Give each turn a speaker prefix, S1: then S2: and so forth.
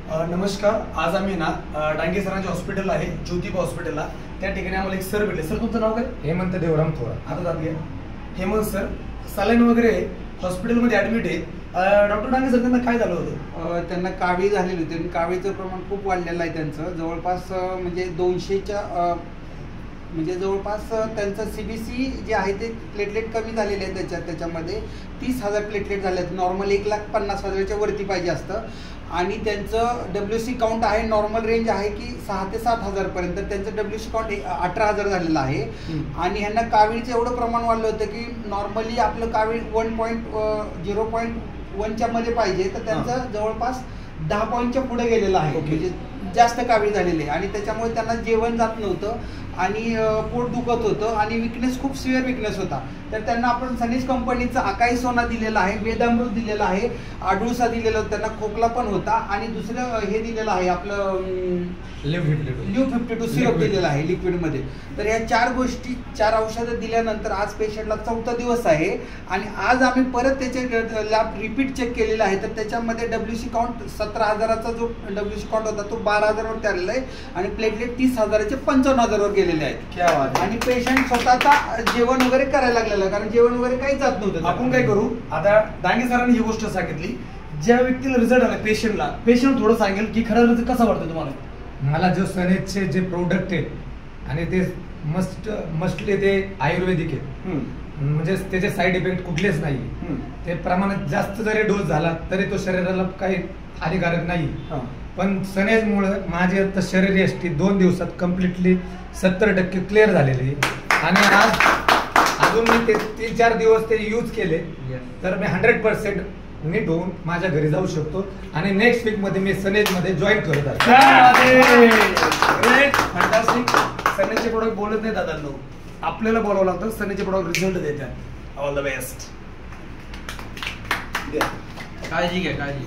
S1: नमस्कार. आज आम्ही ना डांगे सरांच्या हॉस्पिटल आहे, ज्योतिबा हॉस्पिटलला. त्या ठिकाणी आम्हाला एक सर भेटले. सर तुमचं नाव काय?
S2: हेमंत देवराम थोरा.
S1: आता जात घ्या. हेमंत सर सलाईन वगैरे हॉस्पिटलमध्ये ॲडमिट आहे. डॉक्टर डांगे सर त्यांना काय झालं होतं?
S3: त्यांना कावीळ झालेली होती आणि कावीळचं प्रमाण खूप वाढलेलं आहे त्यांचं. जवळपास म्हणजे 200च्या म्हणजे जवळपास त्यांचं CBC जे आहे ते प्लेटलेट कमी झालेले आहे. त्याच्यामध्ये 30,000 प्लेटलेट झाले आहेत. नॉर्मल 1,50,000च्या वरती पाहिजे असतं. आणि त्यांचं WC काउंट आहे, नॉर्मल रेंज आहे की 6,000 ते 7,000 पर्यंत. त्यांचं WC काउंट 18,000 झालेलं आहे. आणि ह्यांना कावीळचं एवढं प्रमाण वाढलं होतं की नॉर्मली आपलं कावीळ 0.1च्या मध्ये पाहिजे, तर त्यांचं जवळपास 10 पॉईंटच्या पुढे गेलेलं आहे. म्हणजे जास्त कावीळ झालेले आहे. आणि त्याच्यामुळे त्यांना जेवण जात नव्हतं आणि पोट दुखत होतं आणि विकनेस, खूप सिव्हिअर विकनेस होता. तर त्यांना आपण सनीज कंपनीचा अकाई सोना दिलेला आहे, वेदामृत दिलेला आहे, आडूळसा दिलेला होता, त्यांना खोकला पण होता. आणि दुसरं हे दिलेलं आहे आपलं LIV52 सिरप दिलेला आहे लिक्विडमध्ये. तर या 4 गोष्टी, 4 औषधं दिल्यानंतर आज पेशंटला 4था दिवस आहे. आणि आज आम्ही परत त्याचे लॅब रिपीट चेक केलेला आहे. तर त्याच्यामध्ये WC काउंट 17,000चा जो WC काउंट होता तो 12,000वरती आलेला आहे. आणि प्लेटलेट 30,000चे 55,000वर गेलेले आहेत. आणि पेशंट स्वतःचा जेवण वगैरे करायला लागलेलं, कारण जेवण वगैरे काही जात नव्हतं.
S1: आपण काय करू आता? डांगे सरांनी ही गोष्ट सांगितली. ज्या व्यक्तीला रिझल्ट आला पेशंट थोडं सांगेल की खरा रिझल्ट कसा वाटतो तुम्हाला.
S2: मला जो सनेजचे जे प्रोडक्ट आहेत आणि ते मस्टली ते आयुर्वेदिक आहेत, म्हणजे त्याचे साईड इफेक्ट कुठलेच नाही. ते प्रमाणात जास्त जरी डोस झाला तरी तो शरीराला काही हानिकारक नाही. पण सनेजमुळे माझी आता शरीर यष्टी 2 दिवसात कम्प्लिटली 70% क्लिअर झालेली. आणि आज अजून मी ते 3-4 दिवस ते यूज केले तर मी 100% नीट होऊन माझ्या घरी जाऊ शकतो. आणि नेक्स्ट वीक मध्ये मी सनेज मध्ये जॉईन करत आहे.
S1: सनेजचे प्रोडक्ट बोलत नाही दादांनो, आपल्याला बोलावं लागतं. सनेजचे प्रोडक्ट रिझल्ट देतात. All the best.
S3: काळजी घ्या, काळजी.